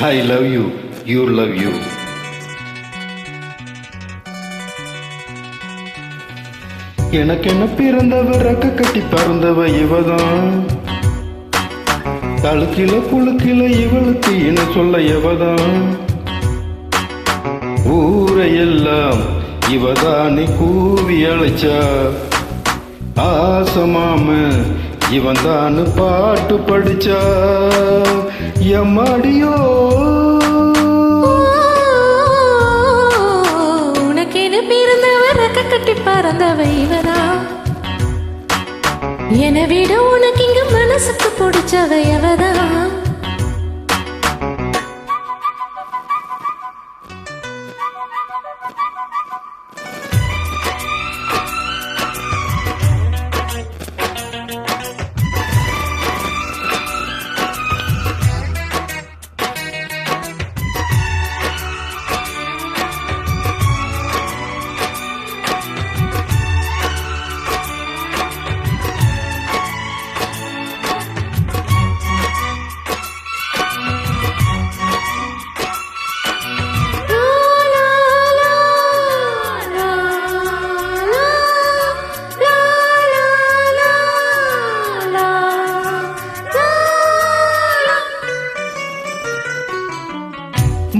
I love you, you love you. எனக்கென்ன பிறந்தவ ரெக்க கட்டி பறந்தவ இவதான், தழுக்கில குழுக்கில இவளுக்கு இன சொல்ல எவதான், ஊரையெல்லாம் இவதானே கூவி அழைச்சா, ஆசமாம இவன் தானு பாட்டு படிச்சா, எம்மாடியோ உனக்கென பிறந்தவர் ரெக்க கட்டி பறந்தவ இவதா, என விட உனக்கு இங்க மனசுக்கு பிடிச்சவ எவதா.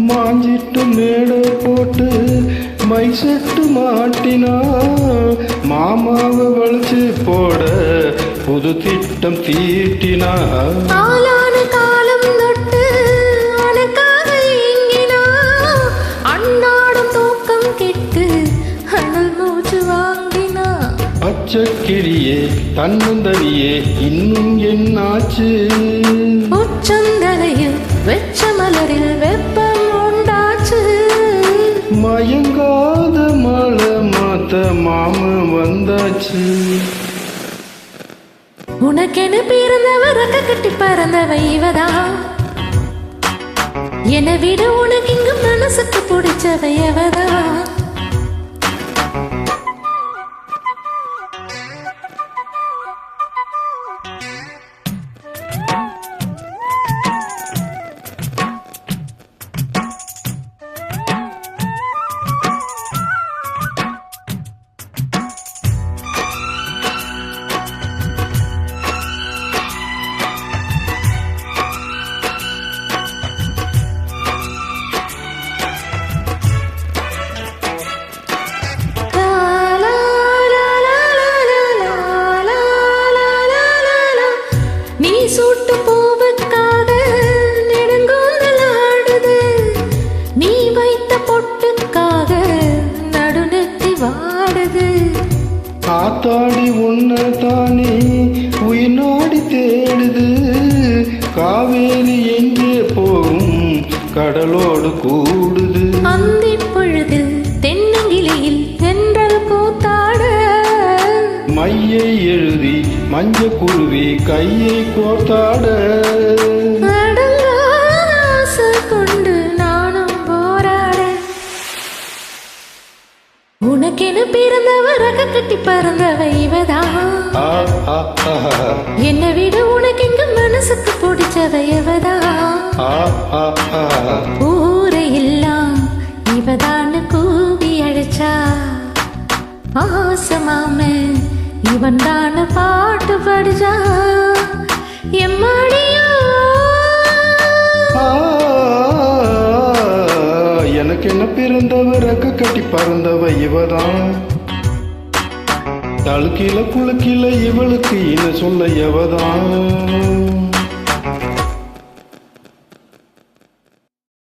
மாஞ்சிட்டு மேடை போட்டு மைசெட்டு மாட்டினா, மாமாவை வளைச்சு போட புது திட்டம் தீட்டினா, ஆளான காலம் தொட்டு உனக்காக ஏங்கினா, அன்னாடும் தூக்கம் கெட்டு அனல் மூச்சு வாங்கினா, பச்சைக்கிளியே தன்னந்தனியே இன்னும் என்னாச்சு, உச்சந்தலையில் வெச்ச மலரில் வெப்பம் உண்டாச்சு, மயங்காத மழை மாத்த மாம வந்தாச்சு. உனக்கென பிறந்தவ ரெக்க கட்டி பறந்தவ இவதா, என விட உனக்கு இங்கு மனசுக்கு பிடிச்சவ எவதா. சூட்டு பூவுக்காக நெடுங்கோல் ஆடுது, நீ வைத்த பொட்டுக்காக நடுநெத்தி வாடுது, காத்தாடி உன்னை தானே உயிர் நாடி தேடுது, காவேரி எங்கே போகும் கடலோடு கூடுது, அந்தி பொழுதில் தென்னங்கிளையில் தென்றல் கூத்தாட, மையை எழுதி மஞ்ச குருவி கையை கோத்தாட, ஆசை கொண்டு நானும் போராட, உனக்கென பிறந்தவ ரெக்க கட்டி பறந்தவ இவதா, என்னை விட உனக்கு எங்க மனசுக்கு பிடிச்சவ எவதா, ஊரையெல்லாம் இவதான்னு கூவி அழைச்சா, ஆசமாம இவன் தான பாட்டு படிச்சா, எம்மாடியோ எனக்கு என்ன பிறந்தவ ரெக்க கட்டி பறந்தவ இவதான், தழுக்கில குழுக்கில இவளுக்கு இன சொல்ல எவதான்.